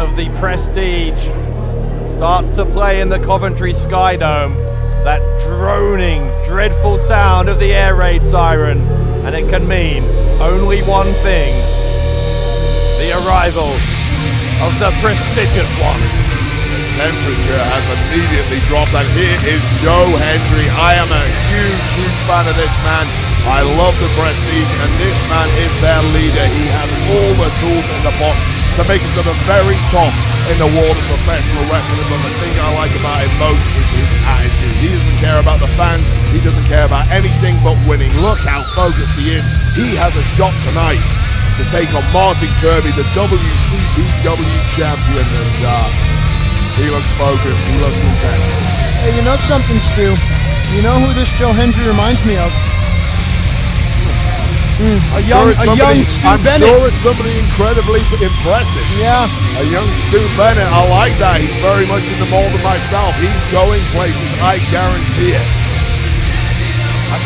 of the Prestige starts to play in the Coventry Sky Dome. That droning, dreadful sound of the air raid siren, and it can mean only one thing: the arrival of the prestigious one. The temperature has immediately dropped, and here is Joe Hendry. I am a huge fan of this man. I love the Prestige, and this man is their leader. He has all the tools in the box to make it to the very top in the world of professional wrestling. But the thing I like about him most is his attitude. He doesn't care about the fans. He doesn't care about anything but winning. Look how focused he is. He has a shot tonight to take on Martin Kirby, the WCPW champion, and he looks focused. He looks intense. Hey, you know something, Stu? You know who this Joe Hendry reminds me of? A young Stu Bennett. I'm sure it's somebody incredibly impressive. Yeah. A young Stu Bennett. I like that. He's very much in the mold of myself. He's going places, I guarantee it.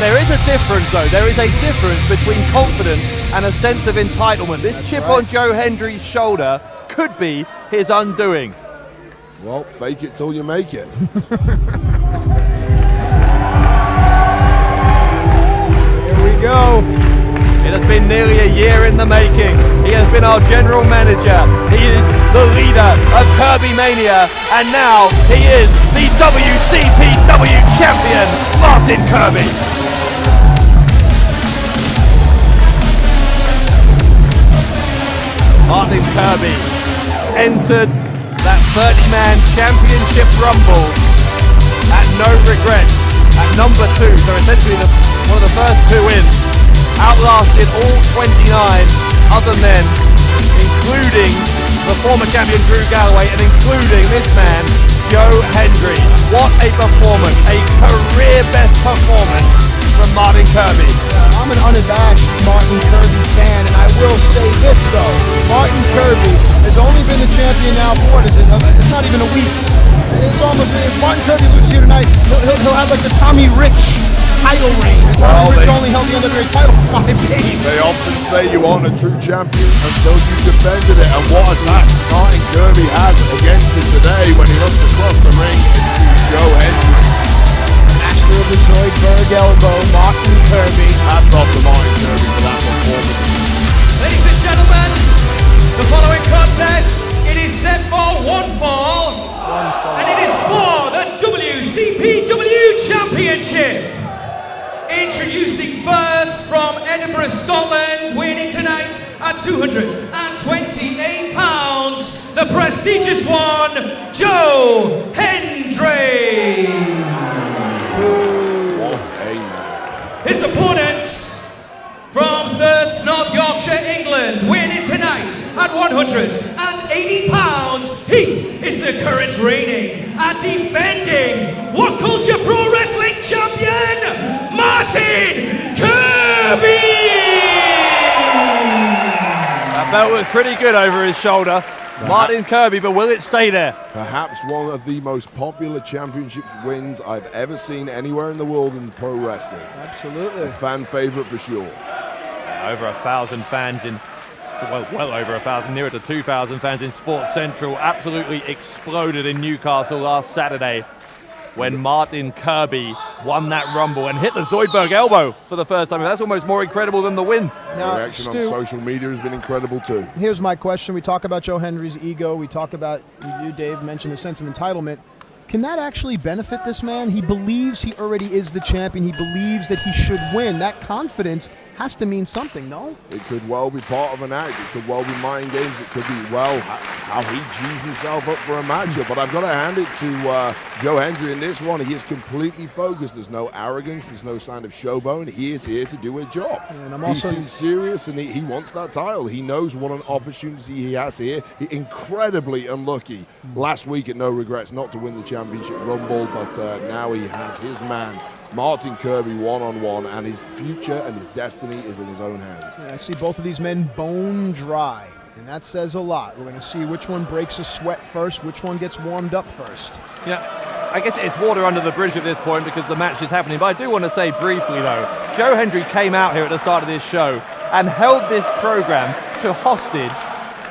There is a difference, though. There is a difference between confidence and a sense of entitlement. This chip on Joe Hendry's shoulder could be his undoing. Well, fake it till you make it. Here we go. It has been nearly a year in the making. He has been our general manager. He is the leader of Kirby Mania. And now he is the WCPW champion, Martin Kirby. Martin Kirby entered that 30-man championship rumble at No Regrets at number 2. So essentially one of the first 2 wins. Outlasted all 29 other men, including the former champion Drew Galloway and including this man, Joe Hendry. What a performance, a career best performance from Martin Kirby. I'm an unabashed Martin Kirby fan, and I will say this though, Martin Kirby has only been the champion now for what is it? It's not even a week. It's almost, if Martin Kirby loses here tonight, he'll have like the Tommy Rich title reign. Tommy Rich only held the NWA title for 5 days. They often say you aren't a true champion until you defended it, and what a task Martin Kirby has against it today when he looks across the ring and sees Joe Hendry. Master of the Zoidberg elbow, Martin Kirby. Hats off to Martin Kirby for that performance. Ladies and gentlemen, the following contest, it is set for one fall, and it is for the WCPW Championship. Introducing first from Edinburgh, Scotland, winning tonight at 228 pounds, the prestigious one, Joe Hendry. What a man. His opponent from Thirst, North Yorkshire, England, winning tonight at 180 pounds. He is the current reigning and defending What Culture Pro Wrestling champion, Martin Kirby! That belt was pretty good over his shoulder. Martin Kirby, but will it stay there? Perhaps one of the most popular championship wins I've ever seen anywhere in the world in pro wrestling. Absolutely. A fan favorite for sure. Over 1,000 fans in, well over 1,000, nearer to 2,000 fans in Sports Central. Absolutely exploded in Newcastle last Saturday when Martin Kirby won that rumble and hit the Zoidberg elbow for the first time. That's almost more incredible than the win. The reaction on social media has been incredible too. Here's my question. We talk about Joe Hendry's ego. We talk about, you, Dave, mentioned the sense of entitlement. Can that actually benefit this man? He believes he already is the champion. He believes that he should win. That confidence has to mean something, no? It could well be part of an act. It could well be mind games. It could be, well, how he G's himself up for a matchup. But I've got to hand it to Joe Hendry in this one. He is completely focused. There's no arrogance. There's no sign of showboat. He is here to do a job. He seems serious, and he wants that title. He knows what an opportunity he has here. Incredibly unlucky last week at No Regrets not to win the championship rumble, but now he has his man, Martin Kirby, one-on-one, and his future and his destiny is in his own hands. Yeah, I see both of these men bone dry, and that says a lot. We're going to see which one breaks a sweat first, which one gets warmed up first. Yeah, I guess it's water under the bridge at this point because the match is happening. But I do want to say briefly, though, Joe Hendry came out here at the start of this show and held this program to hostage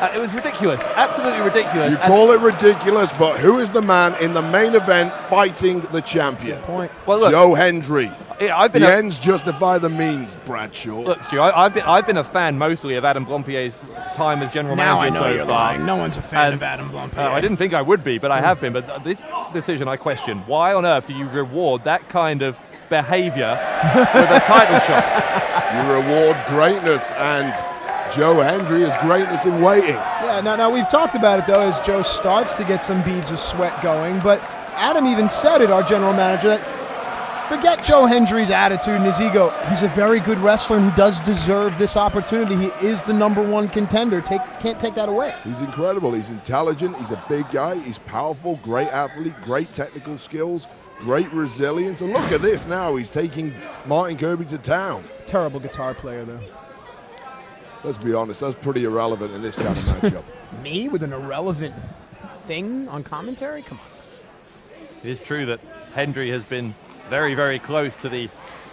It was ridiculous, absolutely ridiculous. You call it ridiculous, but who is the man in the main event fighting the champion? Good point. Well, look, Joe Hendry. Yeah, The ends justify the means, Bradshaw. Look, Stu, I've been a fan mostly of Adam Blampied's time as general manager so far. No one's a fan of Adam Blampied. I didn't think I would be, but I have been. But this decision, I question. Why on earth do you reward that kind of behavior with a title shot? You reward greatness, and Joe Hendry is greatness in waiting. Yeah, now we've talked about it, though, as Joe starts to get some beads of sweat going. But Adam even said it, our general manager, that forget Joe Hendry's attitude and his ego. He's a very good wrestler who does deserve this opportunity. He is the #1 contender. Can't take that away. He's incredible. He's intelligent. He's a big guy. He's powerful, great athlete, great technical skills, great resilience. And look at this now. He's taking Martin Kirby to town. Terrible guitar player, though. Let's be honest, that's pretty irrelevant in this kind of matchup. Me with an irrelevant thing on commentary? Come on. It is true that Hendry has been very, very close to the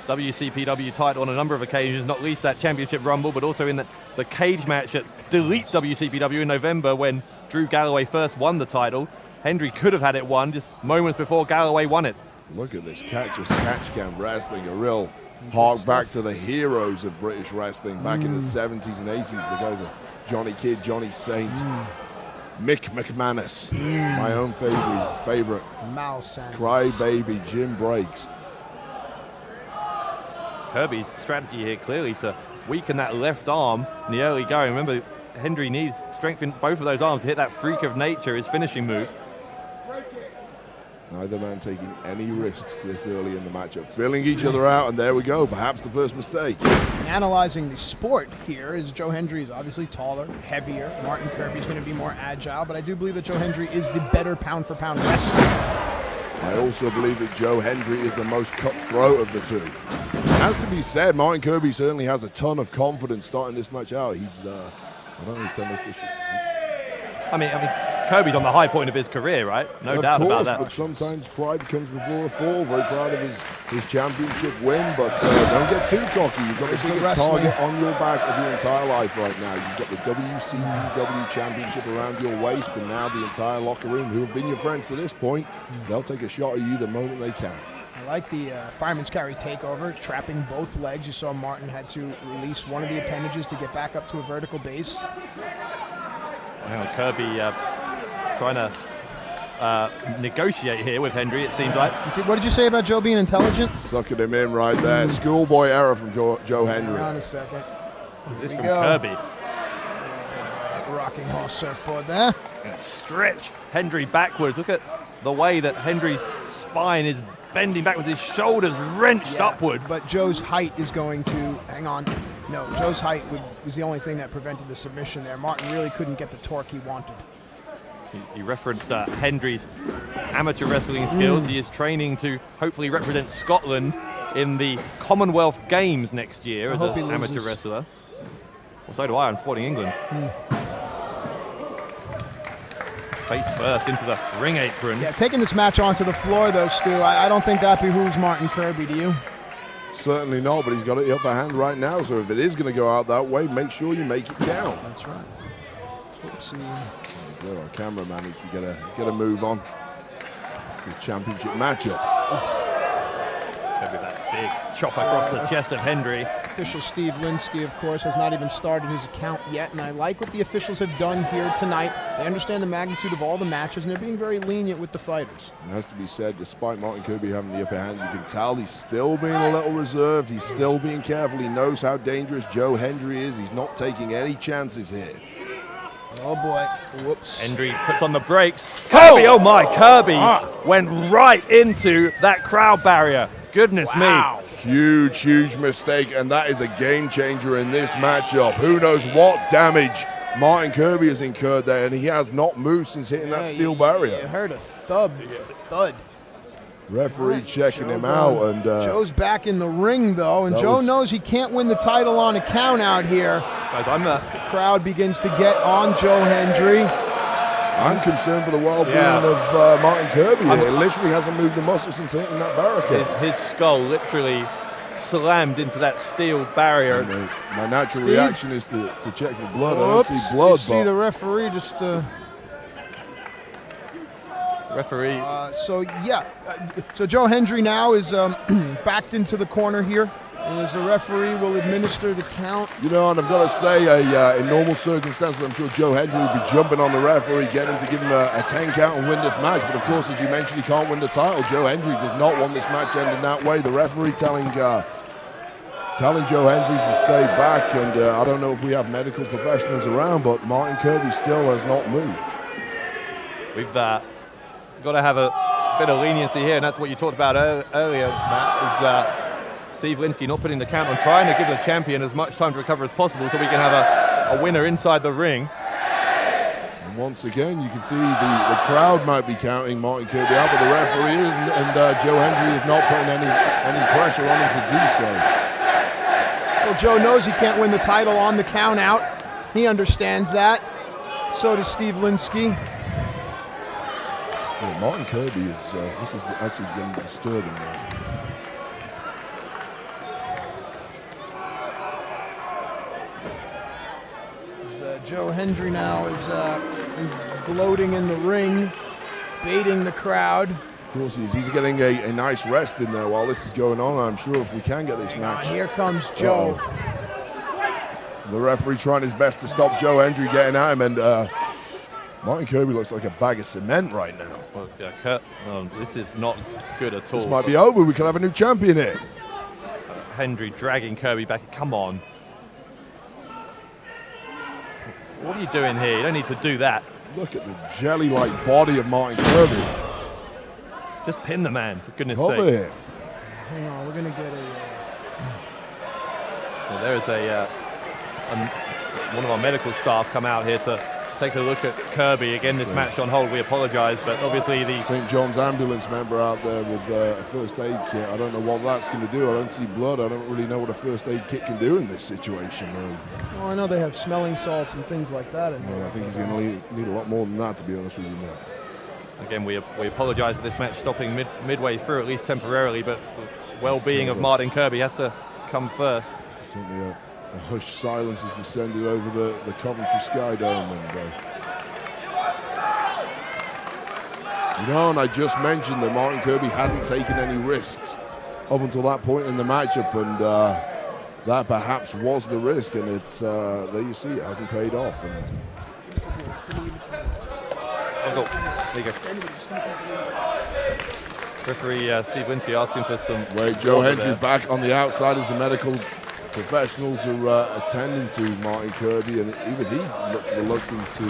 WCPW title on a number of occasions, not least that Championship Rumble, but also in the cage match at Delete WCPW in November when Drew Galloway first won the title. Hendry could have had it won just moments before Galloway won it. Look at this catch can wrestling, a real hark back to the heroes of British wrestling back in the 70s and 80s. The guys are Johnny Kidd, Johnny Saint, Mick McManus, my own favorite, Cry Baby, Jim Breaks. Kirby's strategy here clearly to weaken that left arm in the early going. Remember, Hendry needs strength in both of those arms to hit that freak of nature, his finishing move. Neither man taking any risks this early in the matchup, filling each other out, and there we go, perhaps the first mistake. Analyzing the sport here is Joe Hendry is obviously taller, heavier. Martin Kirby is going to be more agile, but I do believe that Joe Hendry is the better pound-for-pound wrestler. I also believe that Joe Hendry is the most cutthroat of the two. It has to be said, Martin Kirby certainly has a ton of confidence starting this match out. He's, I don't know, he's done this shit. I mean, Kirby's on the high point of his career, right? No doubt about that. But sometimes pride comes before a fall. Very proud of his championship win, but don't get too cocky. You've got the biggest target on your back of your entire life right now. You've got the WCPW championship around your waist, and now the entire locker room, who have been your friends to this point, they'll take a shot at you the moment they can. I like the fireman's carry takeover, trapping both legs. You saw Martin had to release one of the appendages to get back up to a vertical base. Kirby trying to negotiate here with Hendry, it seems like. What did you say about Joe being intelligent? Sucking him in right there. Schoolboy error from Joe Hendry. Hang on a second. Is this from Kirby? Rocking horse surfboard there. Stretch Hendry backwards. Look at the way that Hendry's spine is bending back with his shoulders wrenched upwards. But Joe's height is going to, hang on. No, Joe's height was the only thing that prevented the submission there. Martin really couldn't get the torque he wanted. He referenced Hendry's amateur wrestling skills. He is training to hopefully represent Scotland in the Commonwealth Games next year as an amateur wrestler. Well, so do I. I'm supporting England. Face first into the ring apron. Yeah, taking this match onto the floor, though, Stu, I don't think that behooves Martin Kirby, do you? Certainly not, but he's got the upper hand right now, so if it is going to go out that way, make sure you make it count. That's right. Oopsie. Well, our cameraman needs to get a move on. The championship matchup. Maybe that big chop across the chest of Hendry. Official Steve Linsky, of course, has not even started his account yet, and I like what the officials have done here tonight. They understand the magnitude of all the matches, and they're being very lenient with the fighters. It has to be said, despite Martin Kirby having the upper hand, you can tell he's still being a little reserved. He's still being careful. He knows how dangerous Joe Hendry is. He's not taking any chances here. Oh, boy. Whoops. Hendry puts on the brakes. Kirby, oh my, Kirby went right into that crowd barrier. Goodness me. Huge mistake, and that is a game changer in this matchup. Who knows what damage Martin Kirby has incurred there, and he has not moved since hitting that steel barrier. You heard a thud. Referee checking him out, and Joe's back in the ring, though, and Joe knows he can't win the title on a count out here. Guys, the crowd begins to get on Joe Hendry. I'm concerned for the well-being of Martin Kirby here. He literally hasn't moved a muscle since hitting that barricade. His skull literally slammed into that steel barrier. My natural reaction is to check for blood. I don't see blood. You see the referee just... Referee. So Joe Hendry now is backed into the corner here. As the referee will administer the count. You know, and I've got to say, in normal circumstances, I'm sure Joe Hendry would be jumping on the referee, getting him to give him a 10 count and win this match. But of course, as you mentioned, he can't win the title. Joe Hendry does not want this match ending that way. The referee telling Joe Hendry to stay back. And I don't know if we have medical professionals around, but Martin Kirby still has not moved. We've got to have a bit of leniency here, and that's what you talked about earlier, Matt, is Steve Linsky not putting the count on, trying to give the champion as much time to recover as possible so we can have a winner inside the ring. And once again, you can see the crowd might be counting Martin Kirby out, but the referee is, and Joe Hendry is not putting any pressure on him to do so. Well, Joe knows he can't win the title on the count out. He understands that. So does Steve Linsky. Yeah, Martin Kirby is, this is actually getting disturbing now. Joe Hendry now is gloating in the ring, baiting the crowd. Of course, he's getting a nice rest in there while this is going on. I'm sure if we can get this match. Here comes Joe. The referee trying his best to stop Joe Hendry getting at him, and Martin Kirby looks like a bag of cement right now. Well, yeah, this is not good at all. This might be over. We could have a new champion here. Hendry dragging Kirby back. Come on. What are you doing here? You don't need to do that. Look at the jelly-like body of Martin Kirby. Just pin the man, for goodness Over sake. here. Hang on, we're going to get Well, there is one of our medical staff come out here to take a look at Kirby. Again, this match on hold. We apologise, but obviously the St. John's ambulance member out there with a first aid kit. I don't know what that's going to do. I don't see blood. I don't really know what a first aid kit can do in this situation. Well, I know they have smelling salts and things like that in there. I think he's going to need a lot more than that, to be honest with you, Matt. Again, we apologise for this match stopping midway through, at least temporarily, but the well-being of Martin Kirby has to come first. Certainly a hushed silence has descended over the Coventry Sky Dome. And I just mentioned that Martin Kirby hadn't taken any risks up until that point in the matchup, and that perhaps was the risk, and there you see, it hasn't paid off. There you go. Referee Steve Linsky asking for some... Wait, Joe Hendry back on the outside as the medical professionals are attending to Martin Kirby, and even he looks reluctant to...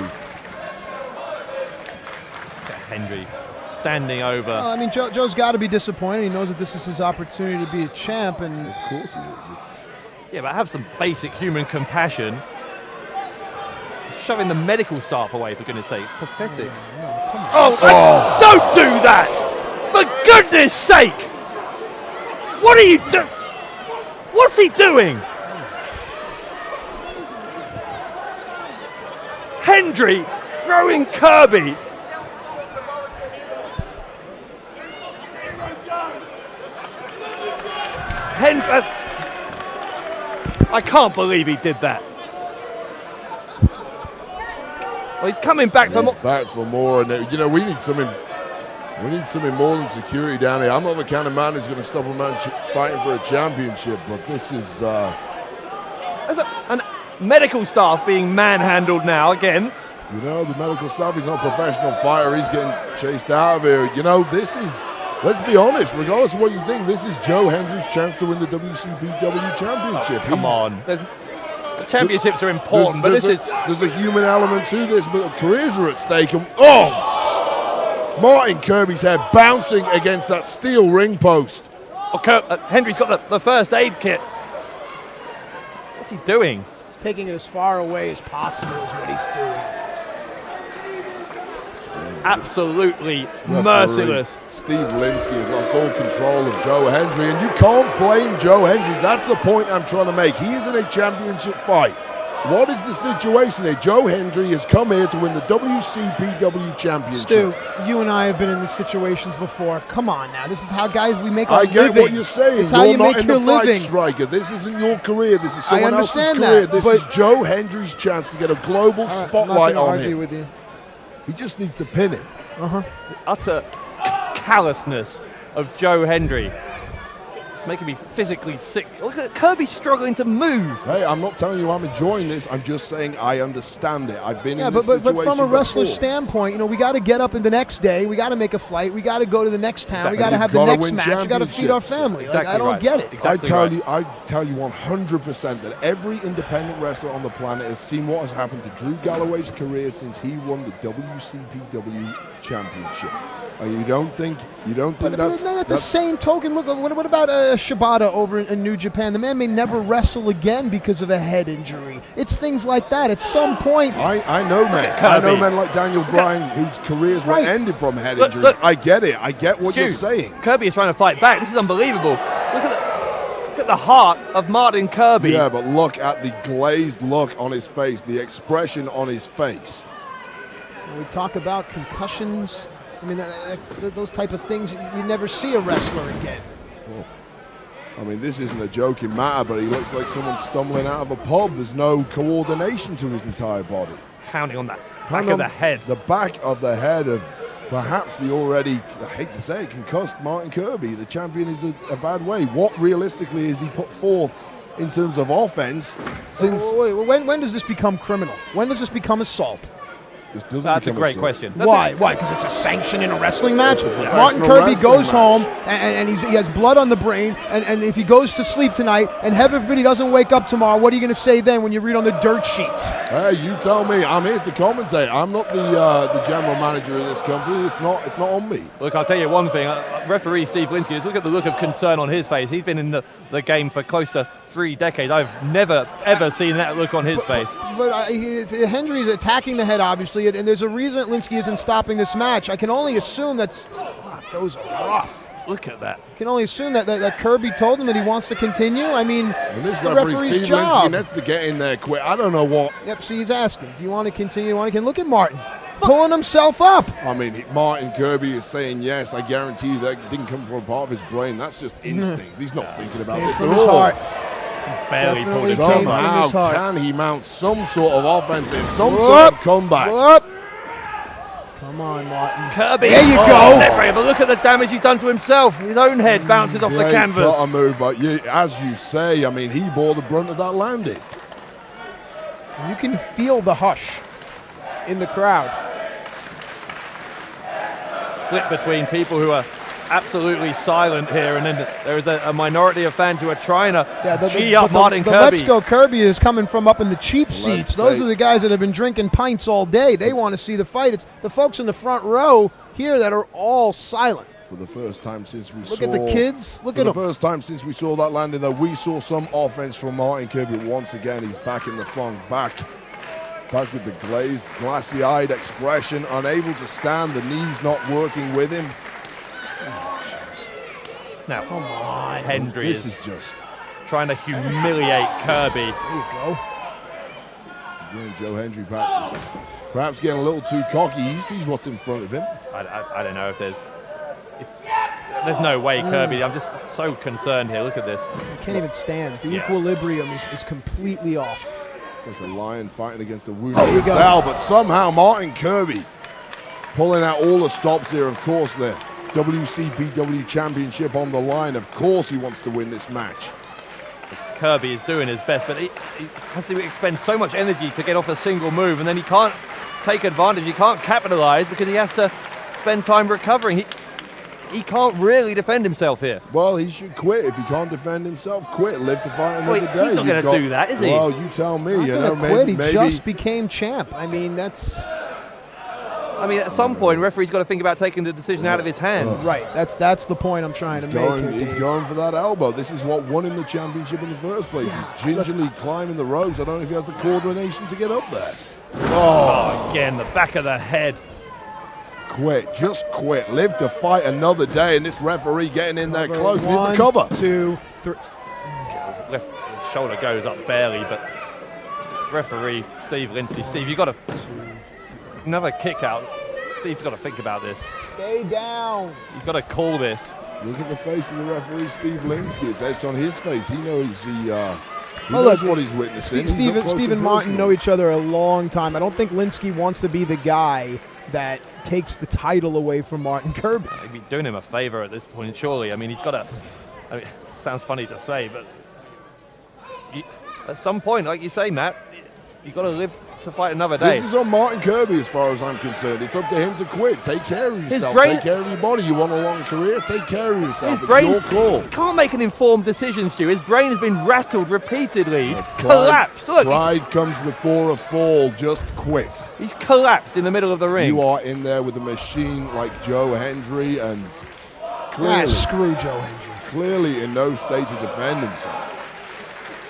Hendry standing over. Joe's got to be disappointed. He knows that this is his opportunity to be a champ, and of course he is. Yeah, but have some basic human compassion. Shoving the medical staff away, for goodness sake. It's pathetic. Don't do that! For goodness sake! What are you doing? What's he doing? Hendry throwing Kirby. I can't believe he did that. Well, he's coming back for more. Back for more, and we need something. We need something more than security down here. I'm not the kind of man who's going to stop a man fighting for a championship, but this is. There's an medical staff being manhandled now again. The medical staff is not a professional fighter. He's getting chased out of here. This is. Let's be honest, regardless of what you think, this is Joe Hendry's chance to win the WCPW Championship. Come on. The championships are important, but there's a human element to this, but careers are at stake. And, Martin Kirby's head bouncing against that steel ring post. Hendry's got the first aid kit. What's he doing? He's taking it as far away as possible is what he's doing. Absolutely merciless. Steve Linsky has lost all control of Joe Hendry, and you can't blame Joe Hendry. That's the point I'm trying to make. He is in a championship fight. What is the situation here? Joe Hendry has come here to win the WCPW Championship. Stu, you and I have been in these situations before. Come on now. This is how, guys, we make our I living. get what you're saying. It's how you're you not make in your the fight, living. Striker. This isn't your career. This is someone else's understand career. that, This but- is Joe Hendry's chance to get a global All right, spotlight I'm not on gonna argue him. with you. He just needs to pin him. Utter callousness of Joe Hendry. It's making me physically sick. Look at Kirby struggling to move. Hey, I'm not telling you I'm enjoying this. I'm just saying I understand it. I've been Yeah, in this but situation from a wrestler's before. standpoint, we got to get up in the next day. We got to make a flight. We got to go to the next town. We Exactly. got to You've have the gotta next win match. We got to feed our championships. family. Exactly I don't right. get it. Exactly I tell you 100% that every independent wrestler on the planet has seen what has happened to Drew Galloway's career since he won the WCPW Championship. And you don't think But that's at the same token, look, what about Shibata over in New Japan? The man may never wrestle again because of a head injury. It's things like that. At some point, I know men. Kirby. I know men like Daniel Bryan whose careers were Right. ended from head Look, injuries. look. I get it. I get what you're Stu, saying. Kirby is trying to fight back. This is unbelievable. Look at the heart of Martin Kirby. Yeah, but look at the glazed look on his face, the expression on his face. we talk about concussions. I mean, those type of things, you never see a wrestler again. I mean, this isn't a joking matter, but he looks like someone stumbling out of a pub. There's no coordination to his entire body. Pounding on that back Pound of on the head. The back of the head of perhaps the already, I hate to say it, concussed Martin Kirby. The champion is a bad way. What realistically has he put forth in terms of offense since... Wait, when does this become criminal? When does this become assault? This doesn't That's a become great assault. question. Why? Why? Because it's a sanction in a wrestling match. If professional Martin Kirby wrestling goes match. home and he has blood on the brain, and if he goes to sleep tonight, and heaven forbid he doesn't wake up tomorrow, what are you going to say then when you read on the dirt sheets? Hey, you tell me. I'm here to commentate. I'm not the general manager of this company. It's not on me. Look, I'll tell you one thing. Referee Steve Linsky, just look at the look of concern on his face. He's been in the game for close to 3 decades. I've never, ever seen that look on his face. But Hendry's attacking the head, obviously, and there's a reason Linsky isn't stopping this match. I can only assume those are rough. Look at that. I can only assume that Kirby told him that he wants to continue. I mean, And this it's the referee, referee's Steve job. Linsky, needs to get in there quick. I don't know what. Yep, see, he's asking, do you want to continue? Look at Martin, pulling himself up. I mean, Martin Kirby is saying yes. I guarantee you that didn't come from a part of his brain. That's just instinct. He's not thinking about this From at his all. heart. Barely pulled Definitely it. came from Somehow, his heart. can he mount some sort of offensive, some Whoop. sort of comeback? Whoop. Come on, Martin. Kirby. There you go. But look at the damage he's done to himself. His own head bounces off the Great canvas. cutter move, but as you say, I mean, he bore the brunt of that landing. You can feel the hush in the crowd. Split between people who are absolutely silent here, and then there is a minority of fans who are trying to gee up Martin the Kirby. Let's Go Kirby is coming from up in the cheap seats. Those say- are the guys that have been drinking pints all day. They want to see the fight. It's the folks in the front row here that are all silent. For the first time since we Look at the kids. Look For at the them. first time since we saw that landing, though, we saw some offense from Martin Kirby. Once again, he's back in the funk, back with the glazed, glassy-eyed expression, unable to stand, the knees not working with him. Now, Come on. Hendry This is is just trying to humiliate Kirby. There you go. again, Joe Hendry perhaps getting a little too cocky. He sees what's in front of him. I don't know if there's no way, Kirby. I'm just so concerned here. Look at this. You can't even stand. The Yeah. equilibrium is completely off. It's like a lion fighting against a wounded There you go. gazelle, but somehow Martin Kirby pulling out all the stops here. Of course, the WCPW Championship on the line. Of course, he wants to win this match. Kirby is doing his best, but he has to expend so much energy to get off a single move, and then he can't take advantage. He can't capitalize because he has to spend time recovering. He can't really defend himself here. Well, he should quit. If he can't defend himself, quit. Live to fight another Wait, day. he's not You've gonna do that, is he? Well, you tell me. Not You gonna know, quit. He maybe just became champ. I mean, that's I mean, at some point, referee's got to think about taking the decision out of his hands. right. That's the point I'm trying to make. Here, he's Dave. going for that elbow. This is what won him the championship in the first place. He's gingerly climbing the ropes. I don't know if he has the coordination to get up there. Oh, again, the back of the head. Quit. Just quit. Live to fight another day. And this referee getting in there close. Here's the 1, cover. 2, 3. Left shoulder goes up barely, but referee Steve Lindsay. Steve, you got to another kick out. Steve's got to think about this. Stay down. He's got to call this. Look at the face of the referee, Steve Linsky. It's etched on his face. He knows he knows what he's witnessing. Steve and Martin know each other a long time. I don't think Linsky wants to be the guy that takes the title away from Martin Kirby. He'd be doing him a favor at this point, surely. I mean, he's got to. I mean, it sounds funny to say, but at some point, like you say, Matt, you got to live to fight another day. This is on Martin Kirby as far as I'm concerned. It's up to him to quit. Take care of yourself. Take care of your body. You want a long career? Take care of yourself. It's your call. Can't make an informed decision, Stu. His brain has been rattled repeatedly. He's collapsed. Look, pride comes before a fall. Just quit. He's collapsed in the middle of the ring. You are in there with a machine like Joe Hendry, and clearly, screw Joe Hendry. Clearly in no state to defend himself.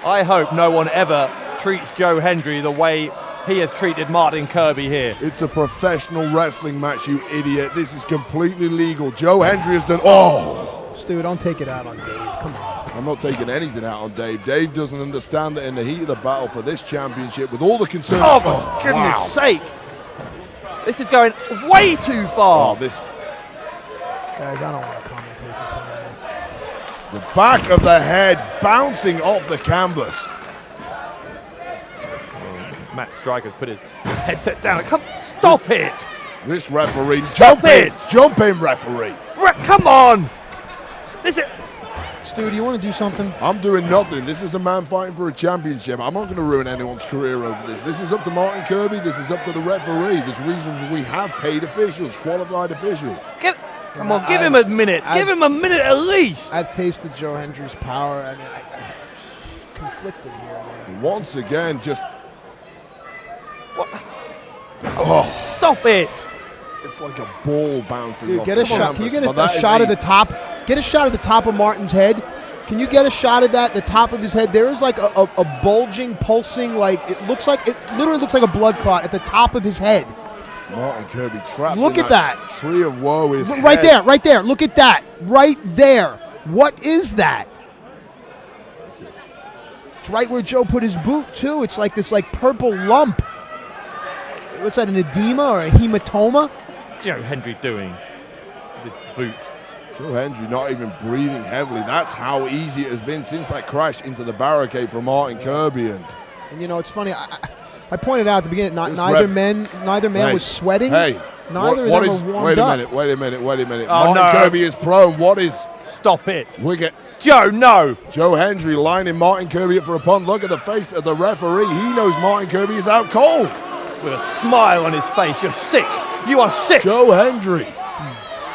I hope no one ever treats Joe Hendry the way he has treated Martin Kirby here. It's a professional wrestling match, you idiot. This is completely legal. Joe Hendry has done. Oh! Stu, don't take it out on Dave. Come on. I'm not taking anything out on Dave. Dave doesn't understand that in the heat of the battle for this championship, with all the concerns. Oh, for goodness sake. This is going way too far. Oh, this. Guys, I don't want to commentate this anymore. The back of the head bouncing off the canvas. Matt Striker's put his headset down. Stop it! This referee. Stop it! Jump in, referee. Come on! This is. Stu, do you want to do something? I'm doing nothing. This is a man fighting for a championship. I'm not going to ruin anyone's career over this. This is up to Martin Kirby. This is up to the referee. There's reasons we have paid officials, qualified officials. Come on, give him a minute. Give him a minute at least. I've tasted Joe Hendry's power. I mean, I'm conflicted here, man. Once again, just. What? Oh, stop it! It's like a ball bouncing Dude, off get the a shot. Can you canvas, get a shot of the top? Get a shot of the top of Martin's head. Can you get a shot of that? The top of his head. There is like a bulging, pulsing, like it literally looks like a blood clot at the top of his head. Martin Kirby trapped. Look at that tree of woe is right there, right there. Look at that, right there. What is that? It's right where Joe put his boot too. It's like this, purple lump. What's that? An edema or a hematoma? What's Joe Hendry doing with his boot? Joe Hendry not even breathing heavily. That's how easy it has been since that crash into the barricade from Martin Kirby. And you know, it's funny. I pointed out at the beginning, neither man was sweating. Hey, neither of them were warmed up. Wait a minute. Oh, Martin Kirby is prone. What is? Stop it. Joe, no. Joe Hendry lining Martin Kirby up for a punt. Look at the face of the referee. He knows Martin Kirby is out cold. With a smile on his face. You're sick. You are sick. Joe Hendry.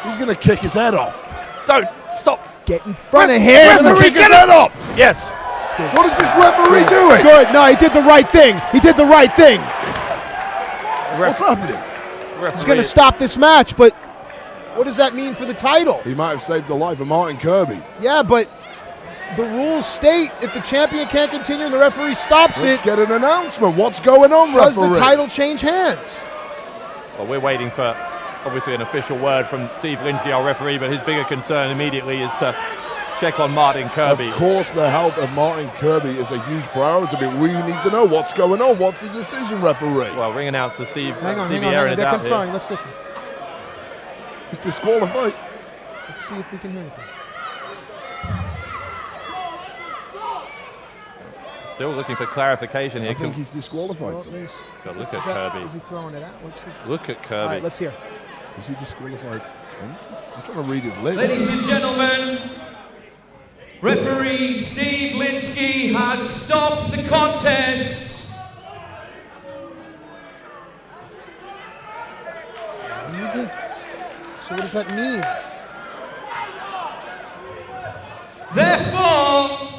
He's going to kick his head off. Don't. Stop. Get in front of him. He's going to kick his head off. Yes. What is this referee doing? Good. No, he did the right thing. He did the right thing. What's happening? He's going to stop this match, but what does that mean for the title? He might have saved the life of Martin Kirby. Yeah, but the rules state if the champion can't continue and the referee stops Let's get an announcement. What's going on, does referee? the title change hands? Well, we're waiting for, obviously, an official word from Steve Lindsay, our referee, but his bigger concern immediately is to check on Martin Kirby. Of course, the health of Martin Kirby is a huge priority, but we need to know what's going on. What's the decision, referee? Well, ring announcer Stevie Hang Aaron on. is They're out conferring. here. Let's listen. He's disqualified. Let's see if we can hear anything. Still looking for clarification here. I think he's disqualified. God, look at Kirby. Is he throwing it out? Look at Kirby. All right, let's hear. Is he disqualified? I'm trying to read his lips. Ladies and gentlemen, referee Steve Linsky has stopped the contest. So what does that mean? Therefore,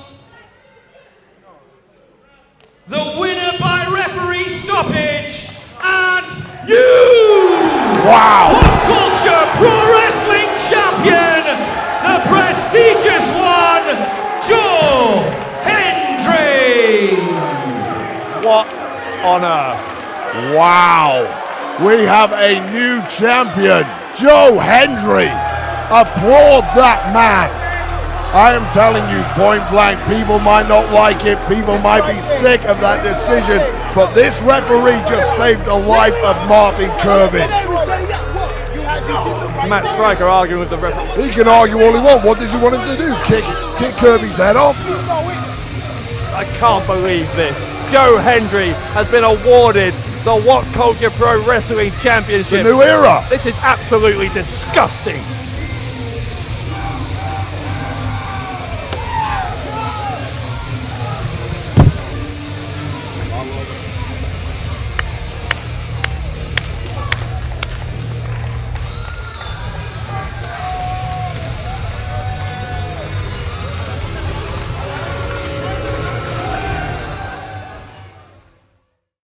the winner by referee stoppage and Wow! Pop Culture Pro Wrestling Champion, the prestigious one, Joe Hendry. What on earth? Wow! We have a new champion, Joe Hendry. Applaud that man. I am telling you point blank, people might not like it, people might be sick of that decision, but this referee just saved the life of Martin Kirby. Matt Striker arguing with the referee. He can argue all he wants. What does he want him to do? Kick Kirby's head off? I can't believe this. Joe Hendry has been awarded the What Culture Pro Wrestling Championship. The new era. This is absolutely disgusting.